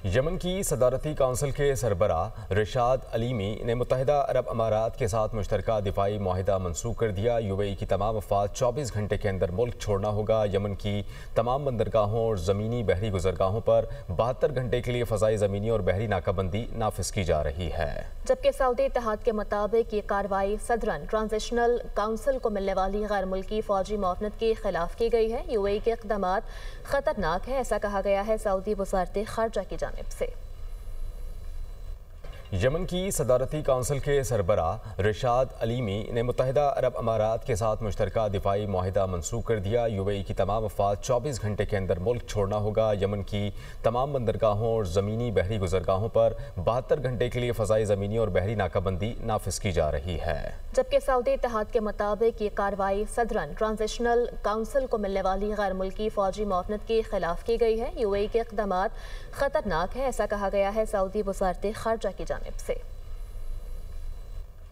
یمن کی صدارتی کونسل کے سربراہ رشاد علیمی نے متحدہ عرب امارات کے ساتھ مشترکہ دفاعی معاہدہ منسوخ کر دیا۔ یو اے ای کی تمام افواج 24 گھنٹے کے اندر ملک چھوڑنا ہوگا۔ یمن کی تمام بندرگاہوں اور زمینی بحری گزرگاہوں پر 72 گھنٹے کے لیے فضائی، زمینی اور بحری ناکہ بندی نافذ کی جا رہی ہے، جبکہ سعودی اتحاد کے مطابق یہ کارروائی صدراً ٹرانزیشنل کونسل کو ملنے والی غیر ملکی فوجی معاونت کے خلاف کی گئی ہے۔ یو اے ای کے اقدامات خطرناک ہیں، ایسا کہا گیا ہے سعودی وزارت خارجہ کی جانب سے۔ یمن کی صدارتی کونسل کے سربراہ رشاد علیمی نے متحدہ عرب امارات کے ساتھ مشترکہ دفاعی معاہدہ منسوخ کر دیا۔ یو اے ای کی تمام افواج 24 گھنٹے کے اندر ملک چھوڑنا ہوگا۔ یمن کی تمام بندرگاہوں اور زمینی بحری گزرگاہوں پر 72 گھنٹے کے لیے فضائی، زمینی اور بحری ناکہ بندی نافذ کی جا رہی ہے، جبکہ سعودی اتحاد کے مطابق یہ کارروائی صدراً ٹرانزیشنل کونسل کو ملنے والی غیر ملکی فوجی معاونت کے خلاف کی گئی ہے۔ یو اے ای کے اقدامات خطرناک ہیں، ایسا کہا گیا ہے سعودی وزارت خارجہ کی جانب سے۔